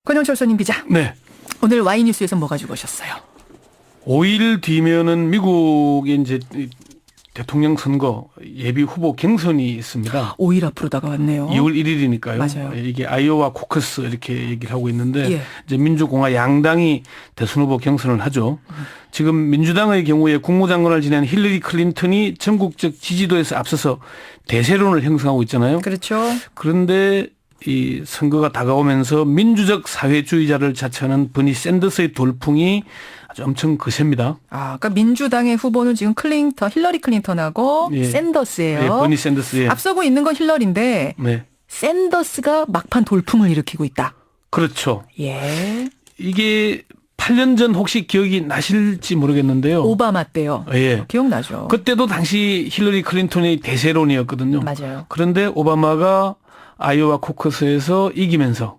권영철 선임 기자. 네. 오늘 Y뉴스에서 뭐 가지고 오셨어요? 5일 뒤면은 미국의 이제 대통령 선거 예비 후보 경선이 있습니다. 5일 앞으로 다가왔네요. 2월 1일이니까요. 맞아요. 이게 아이오와 코커스 이렇게 얘기를 하고 있는데 예. 이제 민주공화 양당이 대선 후보 경선을 하죠. 지금 민주당의 경우에 국무장관을 지낸 힐러리 클린턴이 전국적 지지도에서 앞서서 대세론을 형성하고 있잖아요. 그렇죠. 그런데 이 선거가 다가오면서 민주적 사회주의자를 자처하는 버니 샌더스의 돌풍이 아주 엄청 거셉니다. 그러니까 민주당의 후보는 지금 힐러리 클린턴하고 예. 샌더스예요. 네, 버니 샌더스의. 앞서고 있는 건 힐러리인데 네. 샌더스가 막판 돌풍을 일으키고 있다. 그렇죠. 예. 이게 8년 전 혹시 기억이 나실지 모르겠는데요. 오바마 때요. 예. 기억나죠. 그때도 당시 힐러리 클린턴의 대세론이었거든요. 맞아요. 그런데 오바마가 아이오와 코커스에서 이기면서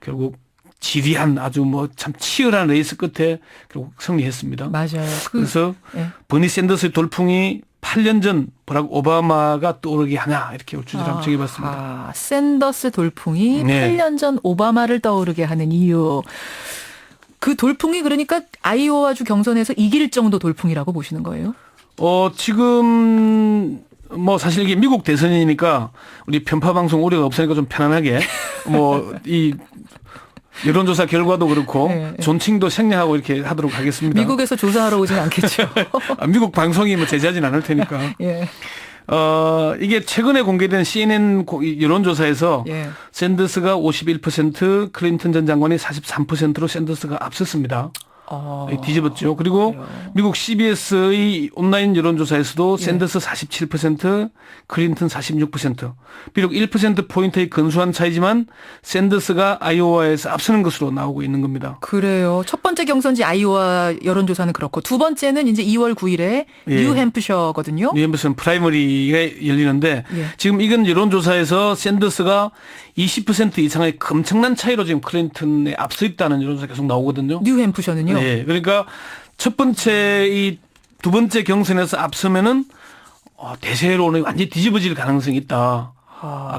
결국 지리한 아주 뭐 참 치열한 레이스 끝에 결국 승리했습니다. 맞아요. 그래서 예. 버니 샌더스의 돌풍이 8년 전 버락 오바마가 떠오르게 하냐 이렇게 주제를 한번 정해봤습니다. 샌더스 돌풍이 네. 8년 전 오바마를 떠오르게 하는 이유. 그 돌풍이 그러니까 아이오와주 경선에서 이길 정도 돌풍이라고 보시는 거예요? 지금 뭐 사실 이게 미국 대선이니까 우리 편파 방송 우려가 없으니까 좀 편안하게 뭐 이 여론조사 결과도 그렇고 네, 네. 존칭도 생략하고 이렇게 하도록 하겠습니다. 미국에서 조사하러 오진 않겠죠. 미국 방송이 뭐 제재하진 않을 테니까. 예. 이게 최근에 공개된 CNN 여론조사에서 예. 샌더스가 51%, 클린턴 전 장관이 43%로 샌더스가 앞섰습니다. 뒤집었죠. 그리고 그래요. 미국 CBS의 온라인 여론조사에서도 예. 샌더스 47%, 클린턴 46%. 비록 1%포인트의 근소한 차이지만 샌더스가 아이오와에서 앞서는 것으로 나오고 있는 겁니다. 그래요. 첫 번째 경선지 아이오와 여론조사는 그렇고 두 번째는 이제 2월 9일에 예. 뉴햄프셔거든요. 뉴햄프셔는 프라이머리가 열리는데 예. 지금 이건 여론조사에서 샌더스가 20% 이상의 엄청난 차이로 지금 클린턴에 앞서 있다는 여론조사 계속 나오거든요. 뉴햄프셔는요. 네, 그러니까 첫 번째 두 번째 경선에서 앞서면은 대세론이 완전히 뒤집어질 가능성이 있다.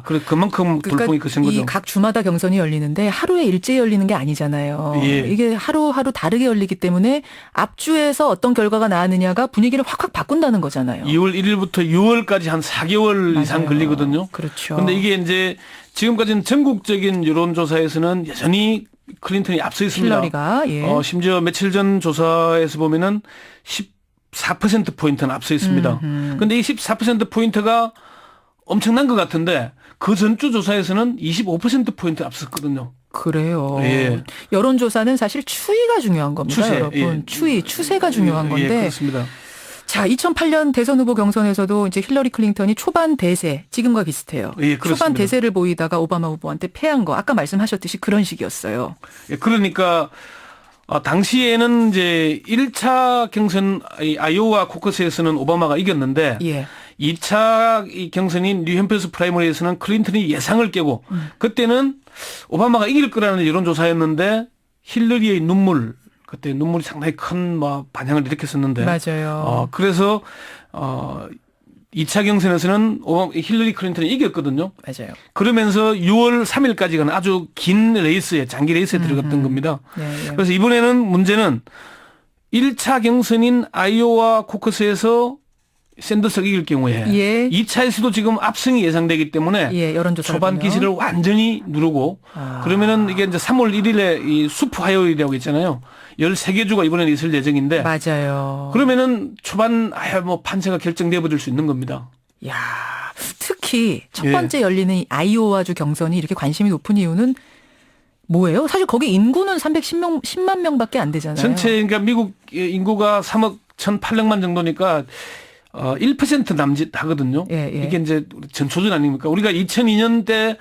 그래 그만큼 돌풍이 거센 거죠. 이 각 주마다 경선이 열리는데 하루에 일제히 열리는 게 아니잖아요. 예. 이게 하루하루 다르게 열리기 때문에 앞주에서 어떤 결과가 나왔느냐가 분위기를 확확 바꾼다는 거잖아요. 2월 1일부터 6월까지 한 4개월 이상 맞아요. 걸리거든요. 그렇죠. 그런데 이게 이제 지금까지는 전국적인 여론조사에서는 여전히 클린턴이 앞서 있습니다. 힐러리가 예. 심지어 며칠 전 조사에서 보면은 14%포인트는 앞서 있습니다. 그런데 이 14%포인트가 엄청난 것 같은데 그 전주 조사에서는 25%포인트 앞섰거든요. 그래요. 예. 여론조사는 사실 추이가 중요한 겁니다. 추세, 여러분. 예. 추세가 중요한 건데. 예, 그렇습니다. 자, 2008년 대선 후보 경선에서도 이제 힐러리 클린턴이 초반 대세, 지금과 비슷해요. 예, 그렇습니다. 초반 대세를 보이다가 오바마 후보한테 패한 거, 아까 말씀하셨듯이 그런 식이었어요. 예, 그러니까 당시에는 이제 1차 경선 아이오와 코커스에서는 오바마가 이겼는데 예. 2차 이 경선인 뉴햄프셔 프라이머리에서는 클린턴이 예상을 깨고 그때는 오바마가 이길 거라는 여론조사였는데 힐러리의 그때 눈물이 상당히 큰 반향을 일으켰었는데 맞아요. 그래서 2차 경선에서는 힐러리 클린턴이 이겼거든요. 맞아요. 그러면서 6월 3일까지 가는 아주 긴 레이스에 장기 레이스에 들어갔던 겁니다. 네, 네. 그래서 이번에는 문제는 1차 경선인 아이오와 코커스에서 샌더스가 이길 경우에 예. 2차에서도 지금 압승이 예상되기 때문에 예, 여론조사 초반 기세를 완전히 누르고 그러면은 이게 이제 3월 1일에 이 슈퍼 화요일이라고 있잖아요. 13개 주가 이번에는 있을 예정인데 맞아요. 그러면은 초반 판세가 결정돼 버릴 수 있는 겁니다. 야, 특히 첫 예. 번째 열리는 이 아이오와주 경선이 이렇게 관심이 높은 이유는 뭐예요? 사실 거기 인구는 10만 명밖에 안 되잖아요. 전체 그러니까 미국 인구가 3억 1,800만 정도니까 1% 남짓 하거든요. 예, 예. 이게 이제 전초전 아닙니까? 우리가 2002년 때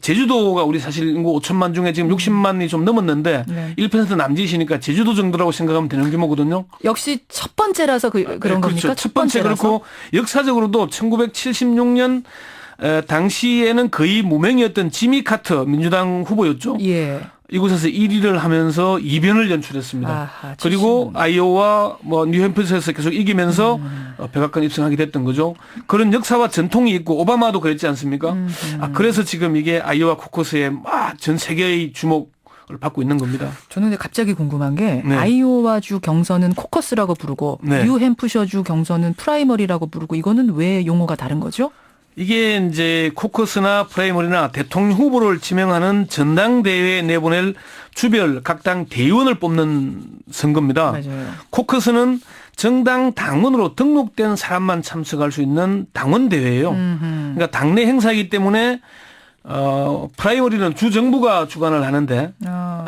제주도가 우리 사실 인구 5천만 중에 지금 60만이 좀 넘었는데 네. 1% 남짓이니까 제주도 정도라고 생각하면 되는 규모거든요. 역시 첫 번째라서 그런 겁니까? 그렇죠. 첫 번째 그렇고 역사적으로도 1976년 당시에는 거의 무명이었던 지미 카터 민주당 후보였죠. 예. 이곳에서 1위를 하면서 이변을 연출했습니다. 아하, 그리고 70은. 아이오와 뭐 뉴햄프셔에서 계속 이기면서 백악관 입성하게 됐던 거죠. 그런 역사와 전통이 있고 오바마도 그랬지 않습니까? 그래서 지금 이게 아이오와 코커스에 막 전 세계의 주목을 받고 있는 겁니다. 저는 근데 갑자기 궁금한 게 네. 아이오와주 경선은 코커스라고 부르고 네. 뉴햄프셔주 경선은 프라이머리라고 부르고 이거는 왜 용어가 다른 거죠? 이게 이제 코커스나 프라이머리나 대통령 후보를 지명하는 전당대회에 내보낼 주별 각 당 대의원을 뽑는 선거입니다. 맞아요. 코커스는 정당 당원으로 등록된 사람만 참석할 수 있는 당원 대회예요. 그러니까 당내 행사이기 때문에 프라이머리는 주정부가 주관을 하는데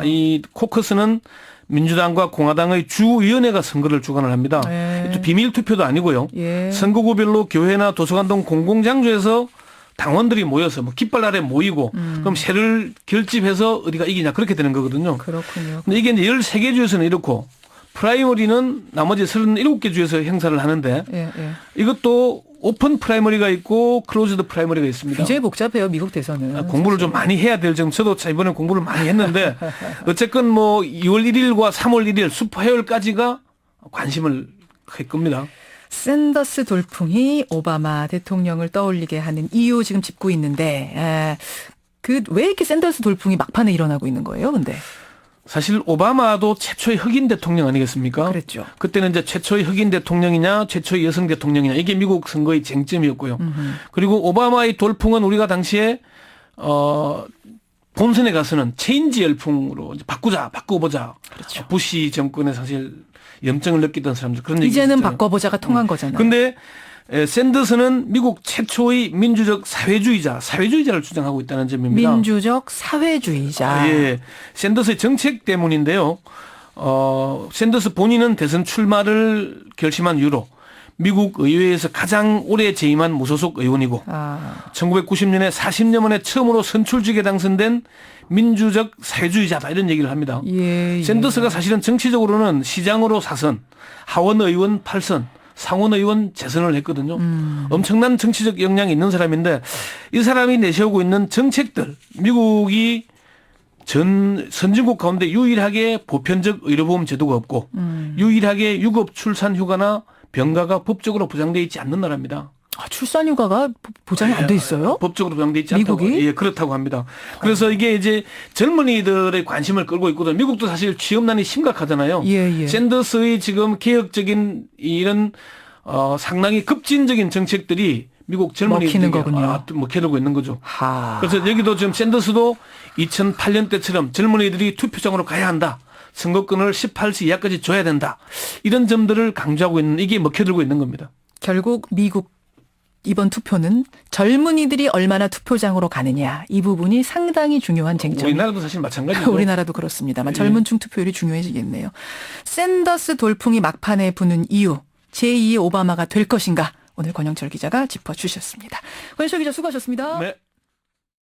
이 코커스는 민주당과 공화당의 주위원회가 선거를 주관을 합니다. 네. 또 비밀 투표도 아니고요. 예. 선거구별로 교회나 도서관 등 공공장소에서 당원들이 모여서 뭐 깃발 아래 모이고 그럼 세를 결집해서 어디가 이기냐 그렇게 되는 거거든요. 그렇군요. 근데 이게 이제 13개 주에서는 이렇고 프라이머리는 나머지 37개 주에서 행사를 하는데 예, 예. 이것도 오픈 프라이머리가 있고 클로즈드 프라이머리가 있습니다. 굉장히 복잡해요, 미국 대선은. 공부를 좀 많이 해야 될 점. 저도 이번에 공부를 많이 했는데 어쨌건 뭐 2월 1일과 3월 1일 슈퍼해열까지가 관심을 할 겁니다. 샌더스 돌풍이 오바마 대통령을 떠올리게 하는 이유 지금 짚고 있는데 왜 이렇게 샌더스 돌풍이 막판에 일어나고 있는 거예요, 근데? 사실 오바마도 최초의 흑인 대통령 아니겠습니까? 그랬죠. 그때는 이제 최초의 흑인 대통령이냐 최초의 여성 대통령이냐 이게 미국 선거의 쟁점이었고요. 그리고 오바마의 돌풍은 우리가 당시에 본선에 가서는 체인지 열풍으로 이제 바꿔보자. 그렇죠. 부시 정권에 사실 염증을 느끼던 사람들 그런 얘기 이제는 있었잖아요. 바꿔보자가 통한 거잖아요. 근데 샌더스는 미국 최초의 민주적 사회주의자를 주장하고 있다는 점입니다. 민주적 사회주의자. 예. 샌더스의 정책 때문인데요. 샌더스 본인은 대선 출마를 결심한 이후로 미국 의회에서 가장 오래 재임한 무소속 의원이고 1990년에 40년 만에 처음으로 선출직에 당선된 민주적 사회주의자다 이런 얘기를 합니다. 예, 예. 샌더스가 사실은 정치적으로는 시장으로 4선, 하원 의원 8선, 상원 의원 재선을 했거든요. 엄청난 정치적 역량이 있는 사람인데 이 사람이 내세우고 있는 정책들 미국이 전 선진국 가운데 유일하게 보편적 의료보험 제도가 없고 유일하게 유급 출산 휴가나 병가가 법적으로 보장되어 있지 않는 나라입니다. 출산휴가가 보장이 안 돼 있어요? 법적으로 보장되어 있지 않다고. 미국이? 예, 그렇다고 합니다. 그래서 이게 이제 젊은이들의 관심을 끌고 있거든요. 미국도 사실 취업난이 심각하잖아요. 예, 예. 샌더스의 지금 개혁적인 이런 상당히 급진적인 정책들이 미국 젊은이들에게 먹히는 거군요. 먹히려고 있는 거죠. 하. 그래서 여기도 지금 샌더스도 2008년 때처럼 젊은이들이 투표장으로 가야 한다. 선거권을 18세 이하까지 줘야 된다. 이런 점들을 강조하고 있는 이게 먹혀들고 있는 겁니다. 결국 미국 이번 투표는 젊은이들이 얼마나 투표장으로 가느냐 이 부분이 상당히 중요한 쟁점. 우리나라도 사실 마찬가지죠. 우리나라도 그렇습니다만 젊은층 투표율이 중요해지겠네요. 샌더스 돌풍이 막판에 부는 이유 제2의 오바마가 될 것인가 오늘 권영철 기자가 짚어주셨습니다. 권영철 기자 수고하셨습니다. 네.